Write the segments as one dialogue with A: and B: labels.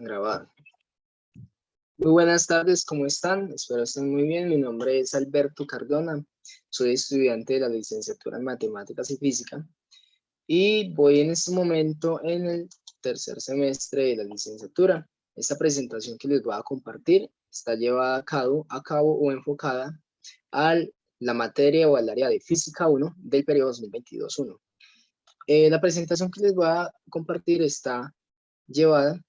A: Grabado. Muy buenas tardes, ¿cómo están? Espero estén muy bien. Mi nombre es Alberto Cardona. Soy estudiante de la licenciatura en Matemáticas y Física y voy en este momento en el tercer semestre de la licenciatura. Esta presentación que les voy a compartir está llevada a cabo o enfocada a la materia o al área de Física 1 del periodo 2022-1. La presentación que les voy a compartir está llevada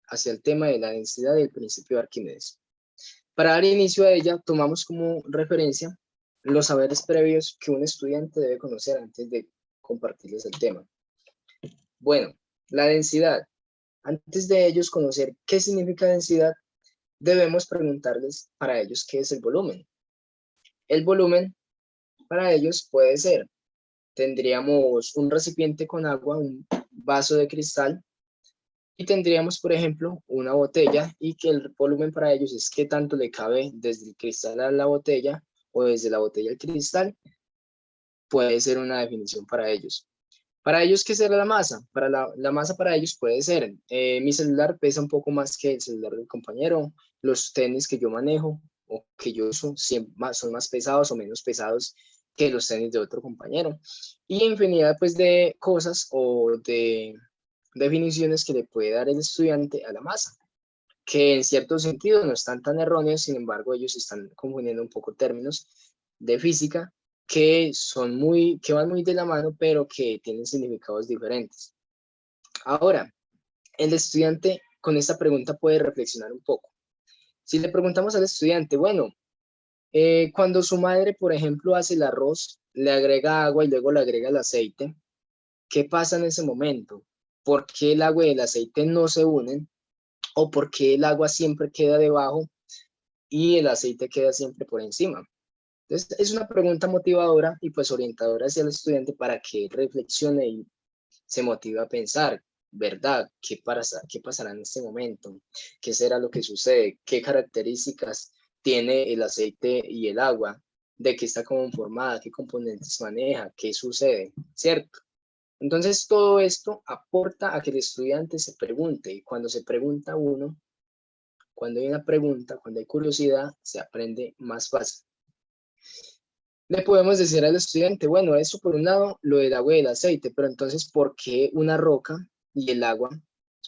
A: hacia el tema de la densidad del principio de Arquímedes. Para dar inicio a ella, tomamos como referencia los saberes previos que un estudiante debe conocer antes de compartirles el tema. Bueno, la densidad. Antes de ellos conocer qué significa densidad, debemos preguntarles para ellos qué es el volumen. El volumen para ellos puede ser, tendríamos un recipiente con agua, un vaso de cristal, y tendríamos, por ejemplo, una botella y que el volumen para ellos es qué tanto le cabe desde el cristal a la botella o desde la botella al cristal. Puede ser una definición para ellos. Para ellos, ¿qué será la masa? Para la masa para ellos puede ser, mi celular pesa un poco más que el celular del compañero, los tenis que yo manejo o que yo uso son más pesados o menos pesados que los tenis de otro compañero. Y infinidad pues de cosas o de definiciones que le puede dar el estudiante a la masa, que en cierto sentido no están tan erróneos, sin embargo ellos están confundiendo un poco términos de física que van muy de la mano, pero que tienen significados diferentes. Ahora, el estudiante con esta pregunta puede reflexionar un poco. Si le preguntamos al estudiante, bueno, cuando su madre, por ejemplo, hace el arroz, le agrega agua y luego le agrega el aceite, ¿qué pasa en ese momento? ¿Por qué el agua y el aceite no se unen? ¿O por qué el agua siempre queda debajo y el aceite queda siempre por encima? Entonces, es una pregunta motivadora y pues orientadora hacia el estudiante para que reflexione y se motive a pensar, ¿verdad? ¿Qué pasará en este momento? ¿Qué será lo que sucede? ¿Qué características tiene el aceite y el agua? ¿De qué está conformada? ¿Qué componentes maneja? ¿Qué sucede? ¿Cierto? Entonces, todo esto aporta a que el estudiante se pregunte, y cuando se pregunta uno, cuando hay una pregunta, cuando hay curiosidad, se aprende más fácil. Le podemos decir al estudiante, bueno, eso por un lado, lo del agua y el aceite, pero entonces, ¿por qué una roca y el agua?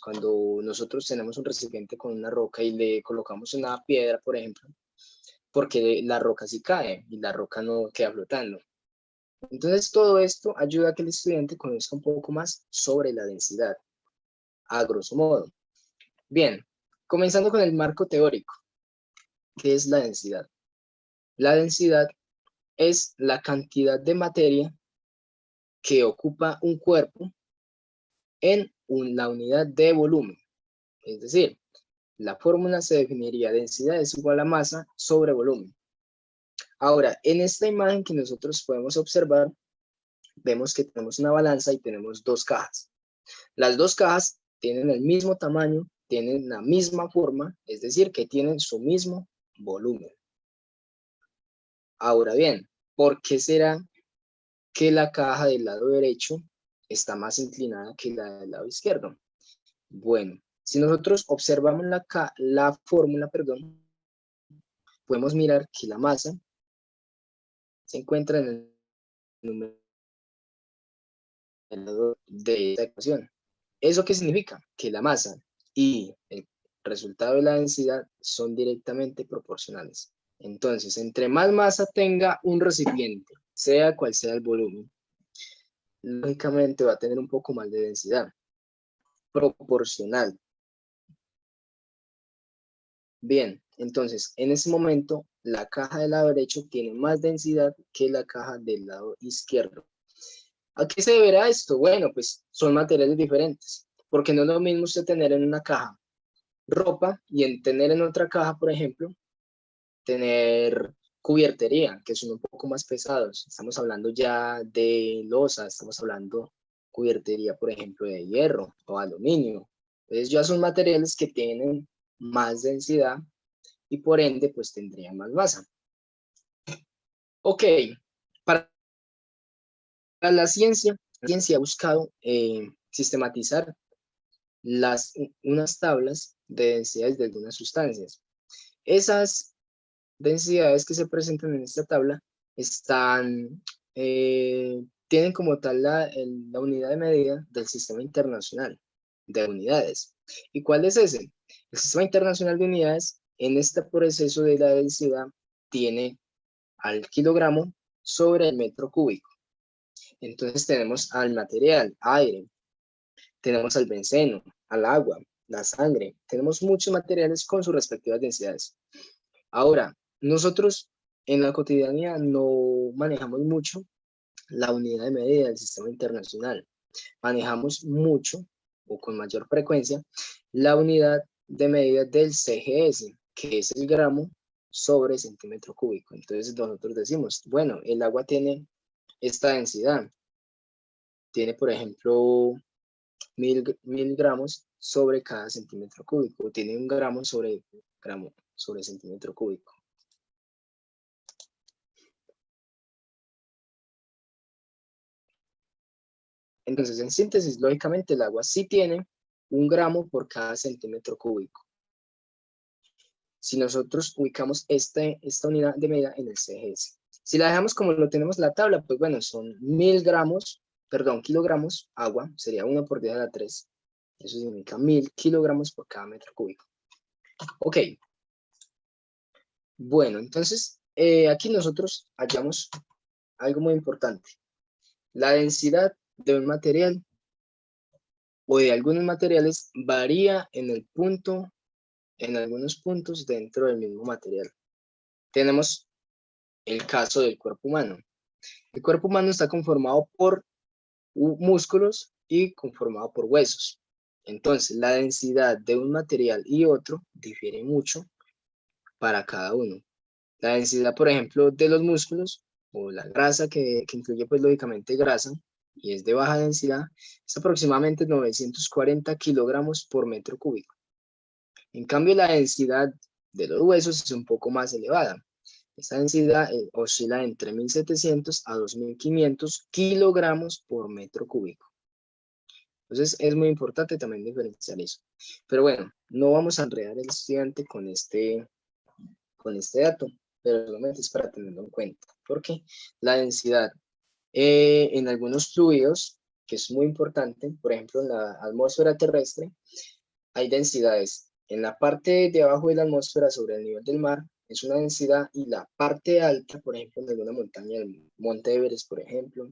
A: Cuando nosotros tenemos un recipiente con una roca y le colocamos una piedra, por ejemplo, porque la roca sí cae y la roca no queda flotando. Entonces, todo esto ayuda a que el estudiante conozca un poco más sobre la densidad, a grosso modo. Bien, comenzando con el marco teórico. ¿Qué es la densidad? La densidad es la cantidad de materia que ocupa un cuerpo en la unidad de volumen. Es decir, la fórmula se definiría densidad es igual a masa sobre volumen. Ahora, en esta imagen que nosotros podemos observar, vemos que tenemos una balanza y tenemos dos cajas. Las dos cajas tienen el mismo tamaño, tienen la misma forma, es decir, que tienen su mismo volumen. Ahora bien, ¿por qué será que la caja del lado derecho está más inclinada que la del lado izquierdo? Bueno, si nosotros observamos la fórmula, podemos mirar que la masa se encuentra en el número de esta ecuación. ¿Eso qué significa? Que la masa y el resultado de la densidad son directamente proporcionales. Entonces, entre más masa tenga un recipiente, sea cual sea el volumen, lógicamente va a tener un poco más de densidad proporcional. Bien, entonces, en ese momento, la caja del lado derecho tiene más densidad que la caja del lado izquierdo. ¿A qué se deberá esto? Bueno, pues son materiales diferentes, porque no es lo mismo usted tener en una caja ropa y tener en otra caja, por ejemplo, tener cubiertería, que son un poco más pesados. Estamos hablando ya de losa, estamos hablando cubiertería, por ejemplo, de hierro o aluminio. Entonces ya son materiales que tienen más densidad y por ende pues tendrían más masa. Ok, para la ciencia ha buscado sistematizar unas tablas de densidades de algunas sustancias. Esas densidades que se presentan en esta tabla están, tienen como tal la unidad de medida del Sistema Internacional de Unidades. ¿Y cuál es ese? El Sistema Internacional de Unidades, en este proceso de la densidad, tiene al kilogramo sobre el metro cúbico. Entonces tenemos al material, aire, tenemos al benceno, al agua, la sangre, tenemos muchos materiales con sus respectivas densidades. Ahora, nosotros en la cotidianidad no manejamos mucho la unidad de medida del sistema internacional. Manejamos mucho o con mayor frecuencia la unidad de medida del CGS, que es el gramo sobre centímetro cúbico. Entonces nosotros decimos, bueno, el agua tiene esta densidad. Tiene, por ejemplo, 1000 gramos sobre cada centímetro cúbico. Tiene un gramo sobre centímetro cúbico. Entonces, en síntesis, lógicamente, el agua sí tiene un gramo por cada centímetro cúbico. Si nosotros ubicamos esta unidad de medida en el CGS. Si la dejamos como lo tenemos en la tabla, pues bueno, son 1000 gramos, perdón, kilogramos, agua, sería 1 por 10 a la 3. Eso significa 1000 kilogramos por cada metro cúbico. Ok. Bueno, entonces, aquí nosotros hallamos algo muy importante. La densidad de un material o de algunos materiales varía en algunos puntos dentro del mismo material. Tenemos el caso del cuerpo humano. El cuerpo humano está conformado por músculos y conformado por huesos. Entonces, la densidad de un material y otro difiere mucho para cada uno. La densidad, por ejemplo, de los músculos o la grasa que incluye pues lógicamente grasa y es de baja densidad, es aproximadamente 940 kilogramos por metro cúbico. En cambio, la densidad de los huesos es un poco más elevada. Esta densidad oscila entre 1700 a 2500 kilogramos por metro cúbico. Entonces, es muy importante también diferenciar eso. Pero bueno, no vamos a enredar al estudiante con este dato, pero solamente es para tenerlo en cuenta. Porque la densidad en algunos fluidos, que es muy importante, por ejemplo, en la atmósfera terrestre, hay densidades. En la parte de abajo de la atmósfera, sobre el nivel del mar, es una densidad, y la parte alta, por ejemplo, en alguna montaña, el Monte Everest, por ejemplo,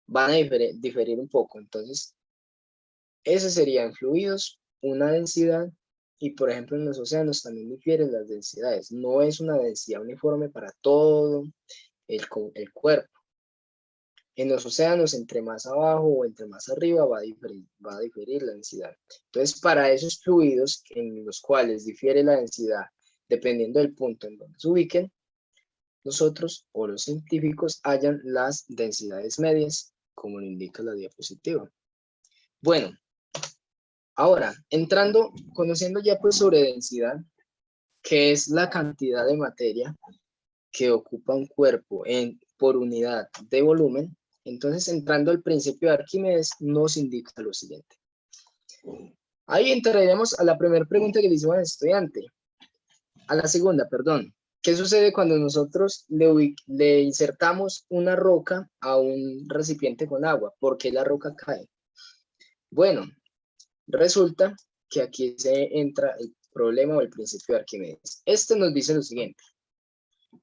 A: van a diferir un poco. Entonces, ese sería en fluidos una densidad, y por ejemplo en los océanos también difieren las densidades. No es una densidad uniforme para todo el cuerpo. En los océanos, entre más abajo o entre más arriba, va a diferir la densidad. Entonces, para esos fluidos en los cuales difiere la densidad, dependiendo del punto en donde se ubiquen, nosotros o los científicos hallan las densidades medias, como lo indica la diapositiva. Bueno, ahora, conociendo ya pues sobre densidad, que es la cantidad de materia que ocupa un cuerpo por unidad de volumen, entonces entrando al principio de Arquímedes nos indica lo siguiente. Ahí entraremos a la primera pregunta que le hicimos al estudiante. A la segunda, perdón. ¿Qué sucede cuando nosotros le insertamos una roca a un recipiente con agua? ¿Por qué la roca cae? Bueno, resulta que aquí se entra el problema o el principio de Arquímedes. Este nos dice lo siguiente.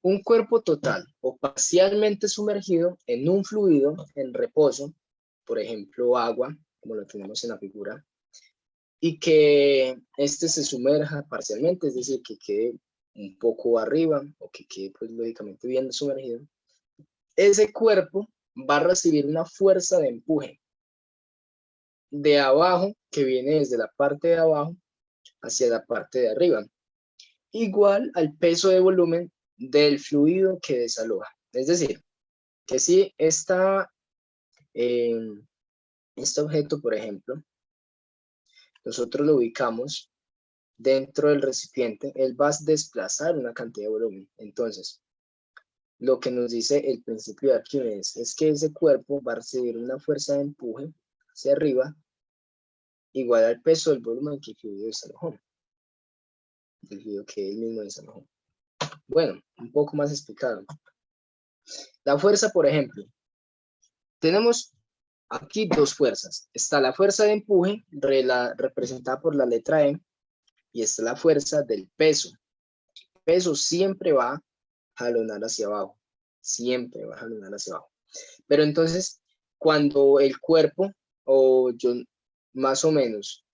A: Un cuerpo total o parcialmente sumergido en un fluido en reposo, por ejemplo agua, como lo tenemos en la figura, y que este se sumerja parcialmente, es decir, que quede un poco arriba o que quede pues lógicamente bien sumergido, ese cuerpo va a recibir una fuerza de empuje de abajo, que viene desde la parte de abajo hacia la parte de arriba, igual al peso de volumen del fluido que desaloja. Es decir, que si este objeto, por ejemplo, nosotros lo ubicamos dentro del recipiente, él va a desplazar una cantidad de volumen. Entonces, lo que nos dice el principio de Arquímedes es que ese cuerpo va a recibir una fuerza de empuje hacia arriba igual al peso del volumen que el fluido desalojó, del fluido que él mismo desalojó. Bueno, un poco más explicado. La fuerza, por ejemplo, tenemos aquí dos fuerzas. Está la fuerza de empuje, representada por la letra E, y está la fuerza del peso. El peso siempre va a jalonar hacia abajo, siempre va a jalonar hacia abajo. Pero entonces, cuando el cuerpo, o yo más o menos,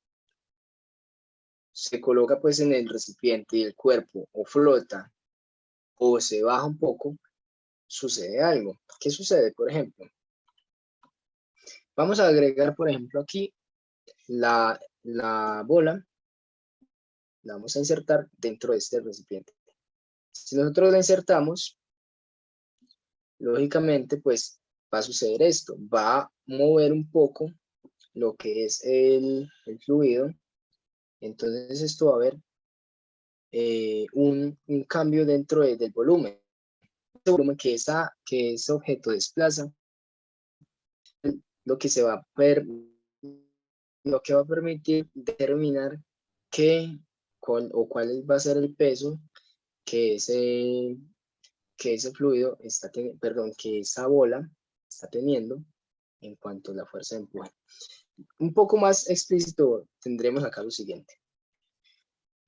A: se coloca pues en el recipiente y el cuerpo o flota o se baja un poco, sucede algo. ¿Qué sucede? Por ejemplo, vamos a agregar, por ejemplo, aquí la bola, la vamos a insertar dentro de este recipiente. Si nosotros la insertamos, lógicamente, pues va a suceder esto, va a mover un poco lo que es el fluido, entonces esto va a haber un cambio dentro del volumen. El volumen que ese objeto desplaza, lo que se va a lo que va a permitir determinar cuál va a ser el peso que ese fluido está perdón, que esa bola está teniendo en cuanto a la fuerza de empuje. Un poco más explícito tendremos acá lo siguiente.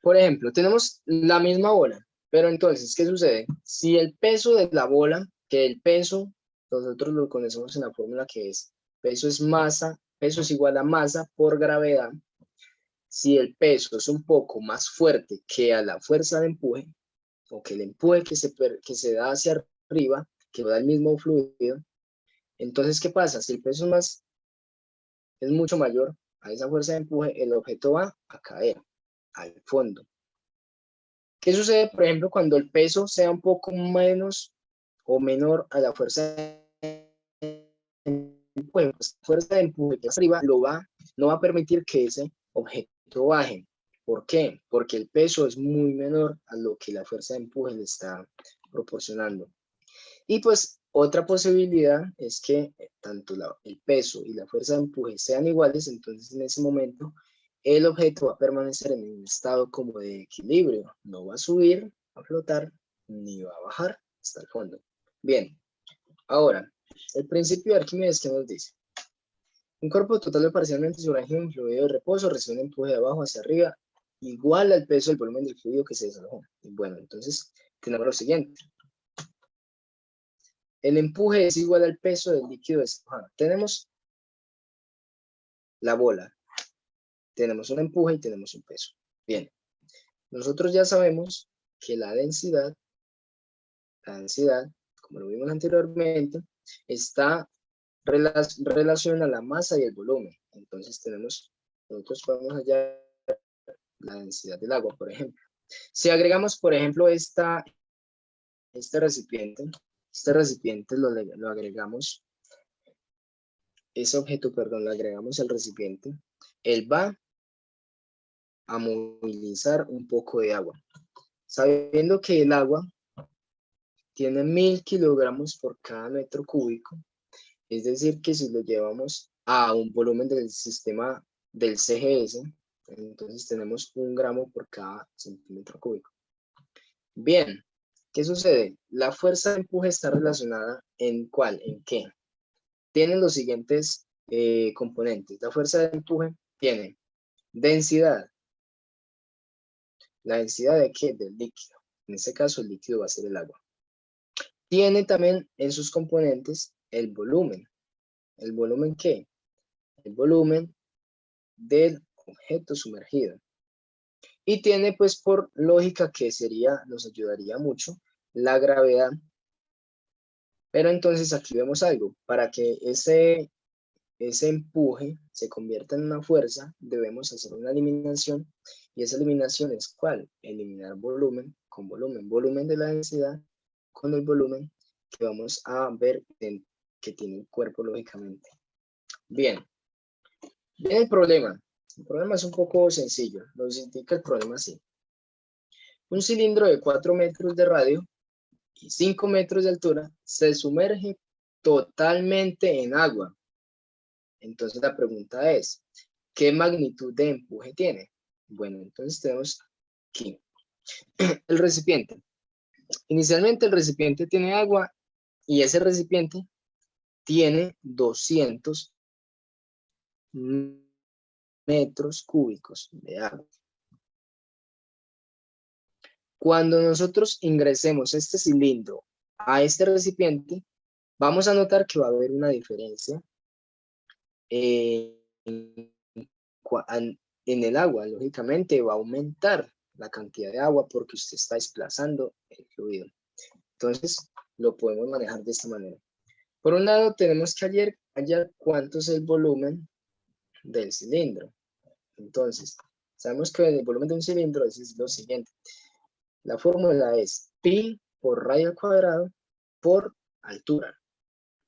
A: Por ejemplo, tenemos la misma bola, pero entonces, ¿qué sucede? Si el peso de la bola, que el peso, nosotros lo conocemos en la fórmula que es peso es masa, peso es igual a masa por gravedad. Si el peso es un poco más fuerte que a la fuerza de empuje, o que el empuje que se da hacia arriba, que da el mismo fluido, entonces, ¿qué pasa? Si el peso es mucho mayor a esa fuerza de empuje, el objeto va a caer al fondo. ¿Qué sucede, por ejemplo, cuando el peso sea un poco menos o menor a la fuerza de empuje? Pues la fuerza de empuje que arriba no va a permitir que ese objeto baje. ¿Por qué? Porque el peso es muy menor a lo que la fuerza de empuje le está proporcionando. Y pues otra posibilidad es que tanto el peso y la fuerza de empuje sean iguales, entonces en ese momento el objeto va a permanecer en un estado como de equilibrio, no va a subir, a flotar, ni va a bajar hasta el fondo. Bien, ahora, el principio de Arquímedes, ¿qué nos dice? Un cuerpo total o parcialmente sumergido en fluido de reposo recibe un empuje de abajo hacia arriba igual al peso del volumen del fluido que se desalojó. Bueno, entonces tenemos lo siguiente. El empuje es igual al peso del líquido desalojado. Tenemos la bola, tenemos un empuje y tenemos un peso. Bien, nosotros ya sabemos que la densidad, como lo vimos anteriormente, está relacionada a la masa y el volumen. Entonces nosotros podemos hallar la densidad del agua, por ejemplo. Si agregamos, por ejemplo, este recipiente lo agregamos, ese objeto, perdón, lo agregamos al recipiente, él va a movilizar un poco de agua. Sabiendo que el agua tiene 1000 kilogramos por cada metro cúbico, es decir, que si lo llevamos a un volumen del sistema del CGS, entonces tenemos 1 gramo por cada centímetro cúbico. Bien, ¿qué sucede? La fuerza de empuje está relacionada ¿en cuál? ¿En qué? Tienen los siguientes componentes. La fuerza de empuje tiene densidad. ¿La densidad de qué? Del líquido. En este caso, el líquido va a ser el agua. Tiene también en sus componentes el volumen. ¿El volumen qué? El volumen del objeto sumergido. Y tiene, pues, por lógica que nos ayudaría mucho, la gravedad. Pero entonces aquí vemos algo. Para que ese empuje se convierta en una fuerza, debemos hacer una eliminación. Y esa eliminación es ¿cuál? Eliminar volumen con volumen. Volumen de la densidad con el volumen que vamos a ver que tiene el cuerpo, lógicamente. Bien. Bien, el problema. El problema es un poco sencillo. Nos indica el problema así. Un cilindro de 4 metros de radio y 5 metros de altura se sumerge totalmente en agua. Entonces la pregunta es, ¿Qué magnitud de empuje tiene? Bueno, entonces tenemos aquí el recipiente. Inicialmente el recipiente tiene agua y ese recipiente tiene 200 metros cúbicos de agua. Cuando nosotros ingresemos este cilindro a este recipiente, vamos a notar que va a haber una diferencia en el agua. Lógicamente va a aumentar la cantidad de agua porque usted está desplazando el fluido. Entonces, lo podemos manejar de esta manera. Por un lado, tenemos que hallar cuánto es el volumen del cilindro. Entonces, sabemos que el volumen de un cilindro es lo siguiente. La fórmula es pi por radio al cuadrado por altura.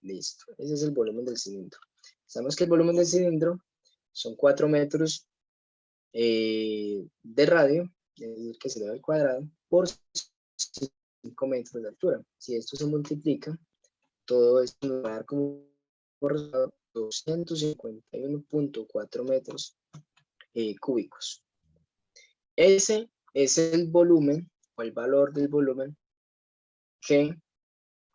A: Listo. Ese es el volumen del cilindro. Sabemos que el volumen del cilindro son 4 metros de radio, es decir, que se le da al cuadrado, por 5 metros de altura. Si esto se multiplica, todo esto nos va a dar como resultado 251.4 metros cúbicos. Ese es el volumen o el valor del volumen que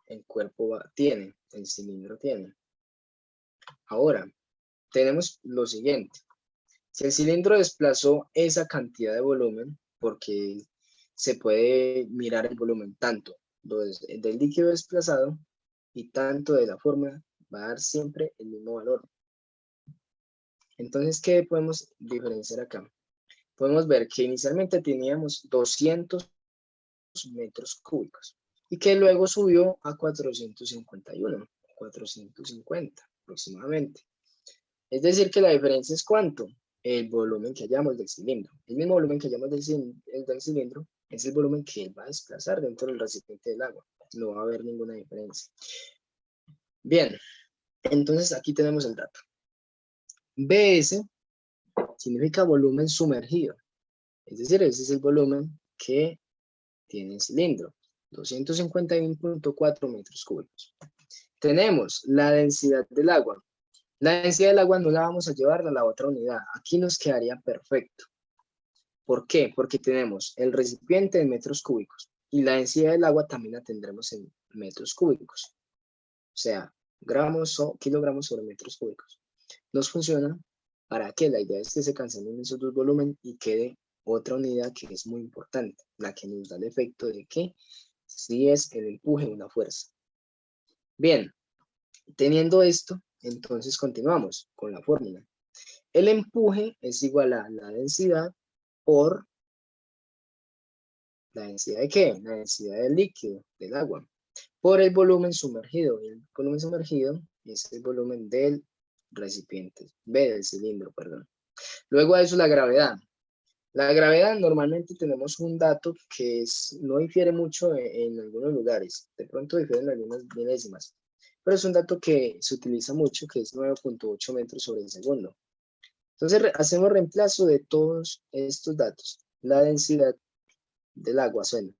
A: el cuerpo tiene, el cilindro tiene. Ahora, tenemos lo siguiente. Si el cilindro desplazó esa cantidad de volumen, porque se puede mirar el volumen tanto del líquido desplazado y tanto de la fórmula, va a dar siempre el mismo valor. Entonces, ¿qué podemos diferenciar acá? Podemos ver que inicialmente teníamos 200 metros cúbicos y que luego subió a 451, 450 aproximadamente. Es decir, que la diferencia es ¿cuánto? El volumen que hallamos del cilindro. El mismo volumen que hallamos del cilindro es el volumen que él va a desplazar dentro del recipiente del agua. No va a haber ninguna diferencia. Bien, entonces aquí tenemos el dato. BS significa volumen sumergido. Es decir, ese es el volumen que tiene el cilindro. 251.4 metros cúbicos. Tenemos la densidad del agua. La densidad del agua no la vamos a llevar a la otra unidad. Aquí nos quedaría perfecto. ¿Por qué? Porque tenemos el recipiente en metros cúbicos y la densidad del agua también la tendremos en metros cúbicos. O sea, gramos o kilogramos sobre metros cúbicos. Nos funciona para que la idea es que se cancelen esos dos volúmenes y quede otra unidad que es muy importante, la que nos da el efecto de que si es el empuje una fuerza. Bien, teniendo esto, entonces continuamos con la fórmula. El empuje es igual a la densidad por la densidad de ¿qué? La densidad del líquido, del agua, por el volumen sumergido. Y el volumen sumergido es el volumen del recipiente, del cilindro, perdón. Luego a eso la gravedad. La gravedad normalmente tenemos un dato que no difiere mucho en algunos lugares, de pronto difieren algunas milésimas, pero es un dato que se utiliza mucho, que es 9.8 metros sobre el segundo. Entonces hacemos reemplazo de todos estos datos. La densidad del agua suena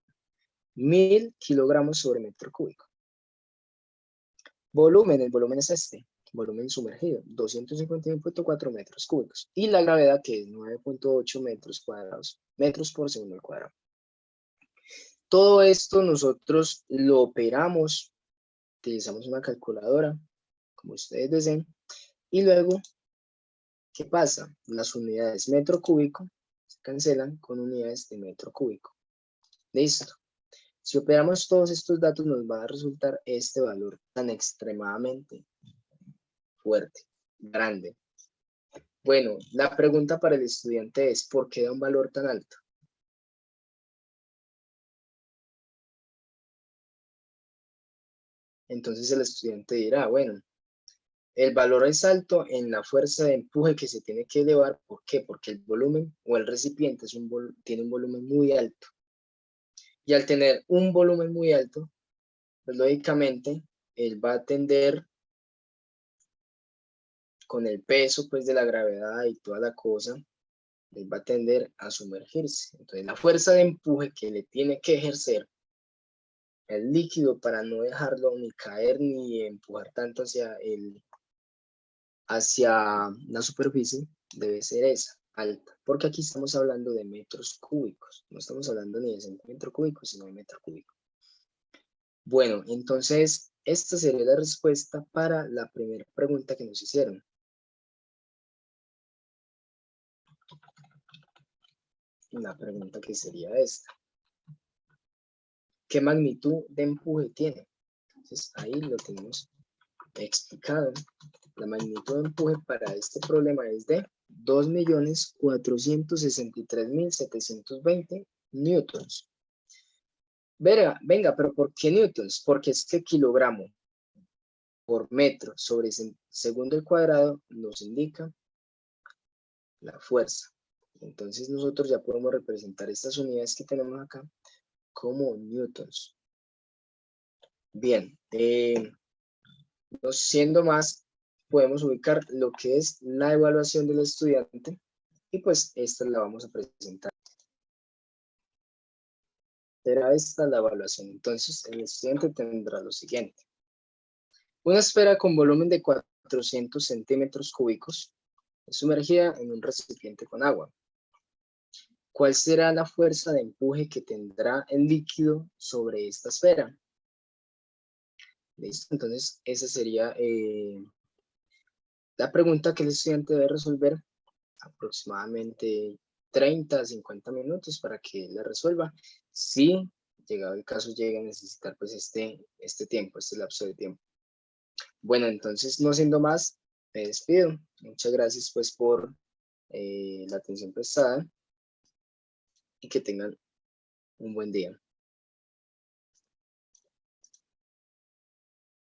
A: 1000 kilogramos sobre metro cúbico. Volumen, el volumen es este, volumen sumergido, 251.4 metros cúbicos. Y la gravedad, que es 9.8 metros cuadrados, metros por segundo al cuadrado. Todo esto nosotros lo operamos, utilizamos una calculadora, como ustedes deseen, y luego, ¿qué pasa? Las unidades metro cúbico se cancelan con unidades de metro cúbico. Listo. Si operamos todos estos datos, nos va a resultar este valor tan extremadamente fuerte, grande. Bueno, la pregunta para el estudiante es, ¿por qué da un valor tan alto? Entonces el estudiante dirá, bueno, el valor es alto en la fuerza de empuje que se tiene que elevar. ¿Por qué? Porque el volumen o el recipiente tiene un volumen muy alto. Y al tener un volumen muy alto, pues lógicamente, él va a tender con el peso pues de la gravedad y toda la cosa, él va a tender a sumergirse. Entonces la fuerza de empuje que le tiene que ejercer el líquido para no dejarlo ni caer ni empujar tanto hacia la superficie, debe ser esa, alta, porque aquí estamos hablando de metros cúbicos, no estamos hablando ni de centímetro cúbico, sino de metro cúbico. Bueno, entonces, esta sería la respuesta para la primera pregunta que nos hicieron. La pregunta que sería esta. ¿Qué magnitud de empuje tiene? Entonces, ahí lo tenemos explicado. La magnitud de empuje para este problema es de 2.463.720 newtons. Venga, pero ¿por qué newtons? Porque es que kilogramo por metro sobre segundo al cuadrado nos indica la fuerza. Entonces nosotros ya podemos representar estas unidades que tenemos acá como newtons. Bien, no siendo más, podemos ubicar lo que es la evaluación del estudiante y pues esta la vamos a presentar. Será esta la evaluación. Entonces el estudiante tendrá lo siguiente. Una esfera con volumen de 400 centímetros cúbicos es sumergida en un recipiente con agua. ¿Cuál será la fuerza de empuje que tendrá el líquido sobre esta esfera? ¿Listo? Entonces, esa sería la pregunta que el estudiante debe resolver aproximadamente 30 a 50 minutos para que la resuelva. Si, llegado el caso, llega a necesitar pues este tiempo, este lapso de tiempo. Bueno, entonces, no siendo más, me despido. Muchas gracias pues por la atención prestada y que tengan un buen día.